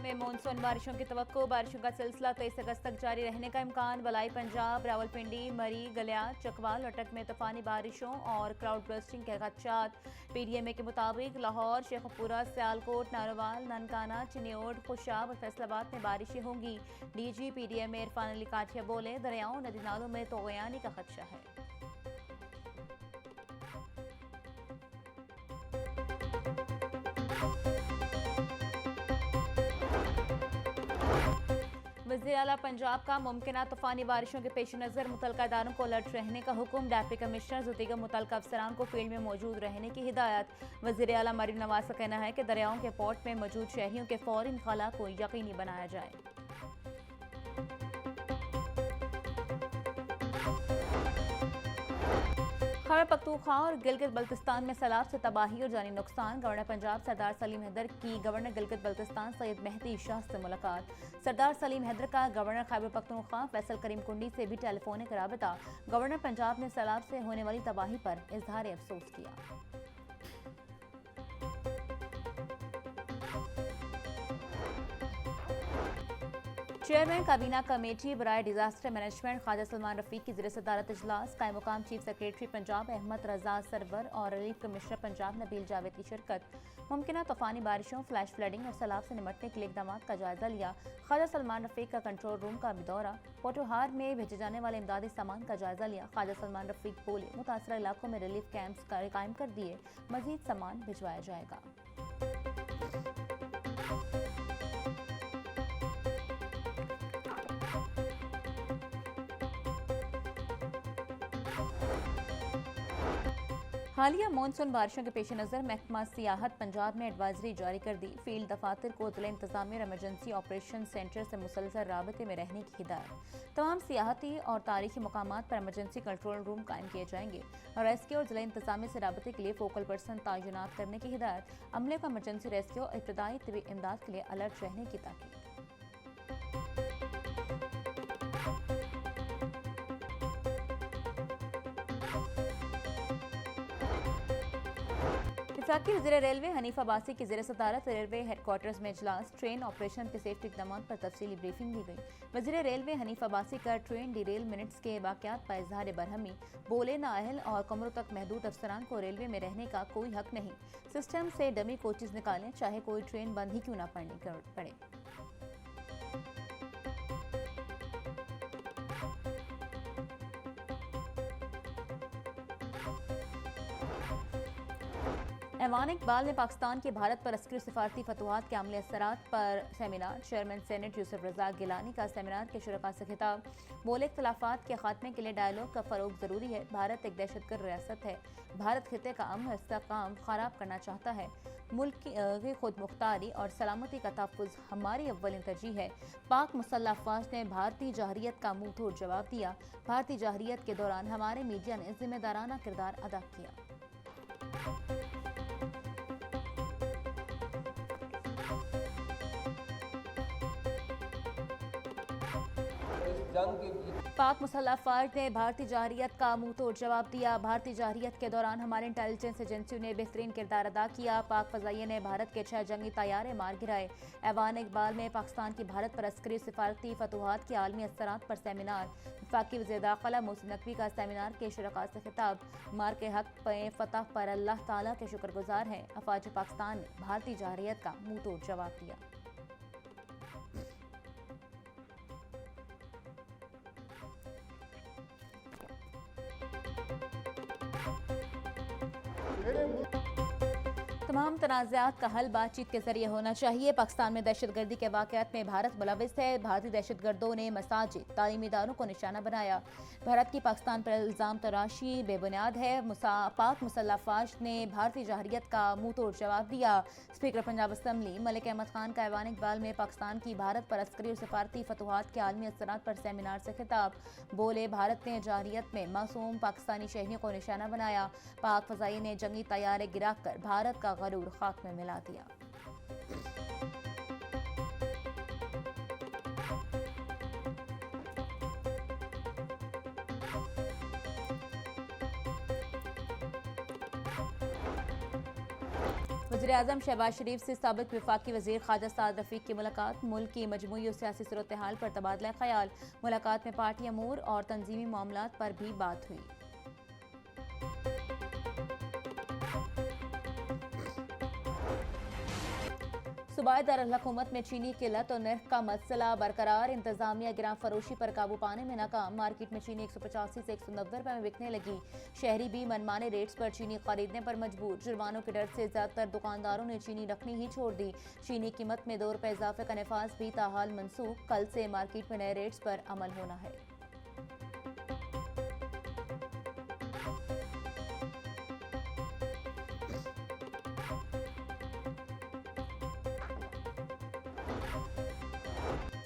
में मानसून बारिशों की तवक्को। बारिशों का सिलसिला 23 अगस्त तक जारी रहने का इम्कान। बलाई पंजाब, रावलपिंडी, मरी, गलियात, चकवाल, अटक में तूफानी बारिशों और क्राउड बर्स्टिंग के खदशात। पीडीएमए के मुताबिक लाहौर, शेखपुरा, सियालकोट, नारोवाल, ननकाना, चिन्योट, खुशाब और फैसलाबाद में बारिशें होंगी। डीजी पीडीएमए इरफान अली काठिया बोले, दरियाओं नदी नालों में तोगयानी का खदशा है। वज़ीर आला पंजाब का मुमकिना तूफानी बारिशों के पेश नज़र मुतल्लिका इदारों को अलर्ट रहने का हुक्म। डिप्टी कमिश्नर और दीगर मुतल्लिका अफसरान को फील्ड में मौजूद रहने की हिदायत। वज़ीर आला मरीम नवाज का कहना है कि दरियाओं के पोर्ट में मौजूद शहरियों के फौरी इंखला को यकीनी बनाया जाए। खैबर पख्तूनख्वा और गिलगित बल्तिस्तान में सैलाब से तबाही और जानी नुकसान। गवर्नर पंजाब सरदार सलीम हैदर की गवर्नर गिलगित बल्तिस्तान सैयद मेहदी शाह से मुलाकात। सरदार सलीम हैदर का गवर्नर खैबर पख्तूनख्वा फैसल करीम कुंडी से भी टेलीफोनिक राबता। गवर्नर पंजाब ने सैलाब से होने वाली तबाही पर इजहार अफसोस किया। चेयरमैन काबीना कमेटी बराए डिजास्टर मैनेजमेंट ख्वाजा सलमान रफीक की ज़िर सदारत इजलास। कायम मुकाम चीफ सेक्रेटरी पंजाब अहमद रजा सरवर और रिलीफ कमिश्नर पंजाब नबील जावेद की शिरकत। मुमकिन तूफानी बारिशों, फ्लैश फ्लडिंग और सैलाब से निमटने के लिए इकदाम का जायजा लिया। ख्वाजा सलमान रफीक का कंट्रोल रूम का भी दौरा। पोटोहार में भेजे जाने वाले इमदादी सामान का जायजा लिया। ख्वाजा सलमान रफीक बोले, मुतासरा इलाकों में रिलीफ कैंप्स कायम कर दिए, मजीद सामान भिजवाया जाएगा। हालिया मानसून बारिशों के पेश नज़र महकमा सियाहत पंजाब ने एडवाइजरी जारी कर दी। फील्ड दफातर को जिला इंतजामी और एमरजेंसी ऑपरेशन सेंटर से मुसलसल राबते में रहने की हिदायत। तमाम सियाहती और तारीखी मकामात पर एमरजेंसी कंट्रोल रूम कायम किए जाएंगे और रेस्क्यू और जिला इंतजामी से राबते के लिए फोकल पर्सन तैनात करने की हिदायत। अमले को एमरजेंसी रेस्क्यू और इब्तदाई तिबी इमदाद के लिए अलर्ट रहने की ताकीद। वफाकी वज़ीर रेलवे हनीफ अब्बासी की ज़ेर सदारत रेलवे हेडक्वार्टर्स में इजलास। ट्रेन ऑपरेशन के सेफ्टी इक़दाम पर तफसीली ब्रीफिंग दी गई। वज़ीर रेलवे हनीफ अब्बासी का ट्रेन डिरेल मिनट्स के वाक़यात पर इजहार बरहमी। बोले, नाअहल और कमरों तक महदूद अफसरान को रेलवे में रहने का कोई हक नहीं। सिस्टम से डमी कोचेज निकालें, चाहे कोई ट्रेन बंद ही क्यों ना पड़े। ऐवान इकबाल ने पाकिस्तान के भारत पर अस्करी सिफारती फतवाहत के अमली असरात पर सेमिनार। चेयरमैन सेनेट यूसुफ रज़ा गिलानी का सेमिनार के शुरका से खिताब। बोले, इख्तलाफात के खात्मे के लिए डायलॉग का फ़रोग ज़रूरी है। भारत एक दहशतगर्द रियासत है। भारत खिते का अमन इस्तेहकाम ख़राब करना चाहता है। मुल्क की खुद मुख्तारी और सलामती का तहफ़्फ़ुज़ हमारी अव्वलिन तरजीह है। पाक मुसल्लह अफ़वाज ने भारतीय जहरियत का मुँह तोड़ जवाब दिया। भारतीय जहरियत के दौरान हमारे मीडिया ने जिम्मेदाराना किरदार अदा किया। पाक मुसल्लह अफ़वाज ने भारतीय जहरियत का मुंह तोड़ जवाब दिया। भारतीय जहरियत के दौरान हमारे इंटेलिजेंस एजेंसियों ने बेहतरीन किरदार अदा किया। पाक फ़ज़ाइये ने भारत के 6 जंगी तैयारे मार गिराए। ऐवान इकबाल में पाकिस्तान की भारत पर अस्करी सिफारती फतवाहत के आलमी असरात पर सेमिनार। वफाकी वज़ीर दाखिला मोहसिन नकवी का सेमिनार के शुरका से खिताब। मार के हक पे फतह पर अल्लाह ताला के शुक्रगुजार हैं। अफ़वाज पाकिस्तान ने भारतीय जहरियत का मुंह तोड़ जवाब दिया। तमाम तनाज़ात का हल बातचीत के जरिए होना चाहिए। पाकिस्तान में दहशतगर्दी के वाक़यात में भारत मुलविस है। भारतीय दहशतगर्दों ने मसाजिद, तालीमी इदारों को निशाना बनाया। भारत की पाकिस्तान पर इल्ज़ाम तराशी बेबुनियाद है। पाक मुसल्लह अफ़वाज ने भारतीय जहरियत का मुँह तोड़ जवाब दिया। स्पीकर पंजाब असम्बली मलिक अहमद खान का ऐवान इकबाल में पाकिस्तान की भारत पर अस्करी और सिफारती फतवाहत के आलमी असरात पर सेमिनार से खिताब। बोले, भारत ने जहरियत में मासूम पाकिस्तानी शहरियों को निशाना बनाया। पाक फ़ज़ाइये ने जंगी तैयारे गिरा कर भारत का गरूर खाक में मिला दिया। वज़ीर-ए-आज़म शहबाज शरीफ से साबिक़ वफाकी वज़ीर ख्वाजा साद रफ़ीक की मुलाकात। मुल्क की मजमूई और सियासी सूरत हाल पर तबादला ख्याल। मुलाकात में पार्टी अमूर और तंजीमी मामलात पर भी बात हुई। सूबाई दारुल-हुकूमत में चीनी किल्लत और नर्ख का मसला बरकरार। इंतजामिया गिरां फरोशी पर काबू पाने में नाकाम। मार्केट में चीनी 185 से 190 रुपए में बिकने लगी। शहरी भी मनमाने रेट्स पर चीनी खरीदने पर मजबूर। जुर्मानों के डर से ज्यादातर दुकानदारों ने चीनी रखनी ही छोड़ दी। चीनी कीमत में 2 रुपए इजाफे का नफाज भी ताहाल मनसूख। कल से मार्केट में नए रेट्स पर अमल होना है।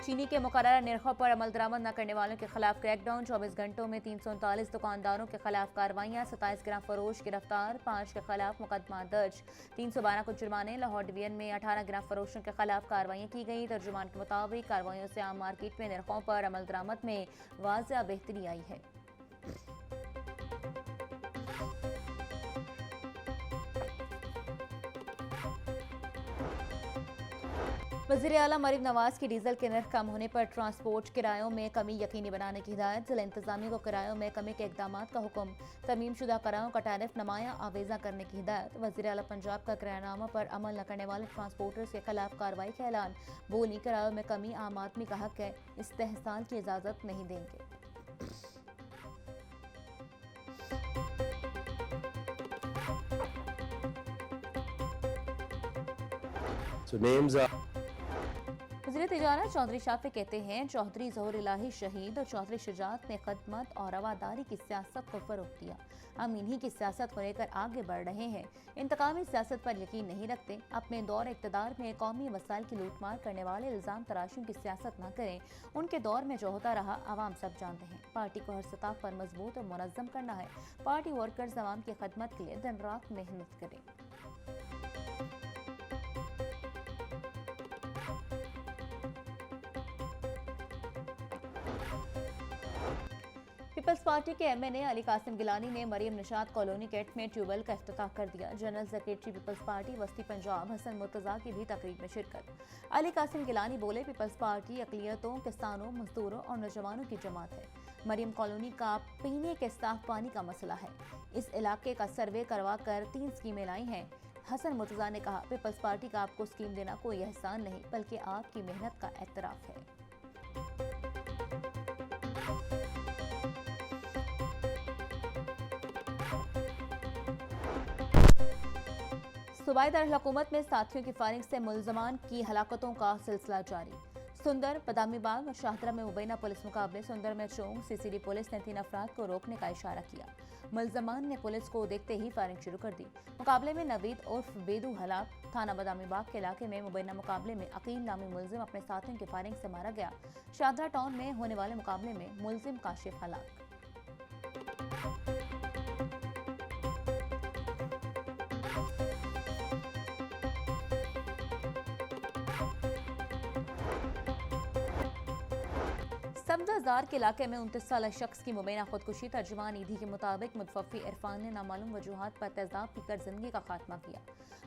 चीनी के मुकर्रर निर्खों पर अमल दरामद न करने वालों के खिलाफ क्रैकडाउन। 24 घंटों में 339 दुकानदारों के खिलाफ कार्रवाइयां। 27 ग्राम फरोश गिरफ्तार, 5 के खिलाफ मुकदमा दर्ज। 312 को जुर्माने। लाहौर डिवीजन में 18 ग्राम फरोशों के खिलाफ कार्रवाइयां की गई। तर्जुमान के मुताबिक कार्रवाइयों से आम मार्केट में निर्खों पर अमल दरामद में वाज़ह बेहतरी आई है। वज़ीर आला मरीम नवाज की डीजल के नर्ख कम होने पर ट्रांसपोर्ट किरायों में कमी यकीनी बनाने की हिदायत। जिला इंतजामिया को किरायों में कमी के इकदाम का हुक्म। तरमीम शुदा किरायों का टैरिफ नुमाया आवेजा करने की हिदायत। वज़ीर आला पंजाब का किरायानामा पर अमल न करने वाले ट्रांसपोर्टर्स के खिलाफ कार्रवाई का ऐलान। बोली किरायों में कमी आम आदमी का हक है, इस्तेहसाल की इजाजत नहीं देंगे। So names are वज़ीर तिजारत चौधरी शाफी कहते हैं, चौधरी ज़हूर इलाही शहीद और चौधरी शुजात ने खदमत और रवादारी की सियासत को फ़रोग़ दिया। हम इन्हीं की सियासत को लेकर आगे बढ़ रहे हैं। इंतकामी सियासत पर यकीन नहीं रखते। अपने दौर इक़्तिदार में कौमी वसाइल की लूटमार करने वाले इल्ज़ाम तराशियों की सियासत न करें। उनके दौर में जो होता रहा आवाम सब जानते हैं। पार्टी को हर सतह पर मजबूत और मुनज़्ज़म करना है। पार्टी वर्कर्स आवाम की खदमत के लिए दिन रात मेहनत करें। पीपल्स पार्टी के एमएनए अली कासिम गिलानी ने मरियम निशात कॉलोनी गेट में ट्यूबवेल का इफ्तिताह कर दिया। जनरल सेक्रेटरी पीपल्स पार्टी वस्ती पंजाब हसन मुर्तजा की भी तकरीब में शिरकत। अली कासिम गिलानी बोले, पीपल्स पार्टी अक़लियतों, किसानों, मजदूरों और नौजवानों की जमात है। मरियम कॉलोनी का पीने के साफ पानी का मसला है। इस इलाके का सर्वे करवा कर 3 स्कीमें लाई हैं। हसन मुर्तजा ने कहा, पीपल्स पार्टी का आपको स्कीम देना कोई एहसान नहीं, बल्कि आपकी मेहनत का एतराफ़ है। सूबाई दारुल-हुकूमत में साथियों की फायरिंग से मुल्ज़मान की हलाकतों का सिलसिला जारी। सुंदर, बदामी बाग और शाहदरा में मुबैना पुलिस मुकाबले। सुंदर में चौंग सीसीडी पुलिस ने 3 अफराद को रोकने का इशारा किया। मुल्ज़मान ने पुलिस को देखते ही फायरिंग शुरू कर दी। मुकाबले में नवीद उर्फ बेदू हलाक। थाना बदामी बाग के इलाके में मुबैना मुकाबले में अकील नामी मुल्जिम अपने साथियों की फायरिंग से मारा गया। शाहदरा टाउन में होने वाले मुकाबले में मुल्जिम काशिफ हलाक। समदाजार के इलाके में 29 साल शख्स की मुबैना खुदकुशी। तर्जुमान ईदी के मुताबिक मुतवफ़्फ़ी इरफान ने नामालूम वजूहात पर तेज़ाब पीकर जिंदगी का खात्मा किया।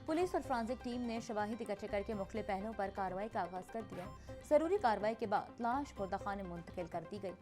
पुलिस और फ्रांसिक टीम ने शवाहिद इकट्ठे करके मुख्तलिफ पहलुओं पर कार्रवाई का आगाज़ कर दिया। ज़रूरी कार्रवाई के बाद लाश मुर्दा खाने मुंतकिल कर दी गई।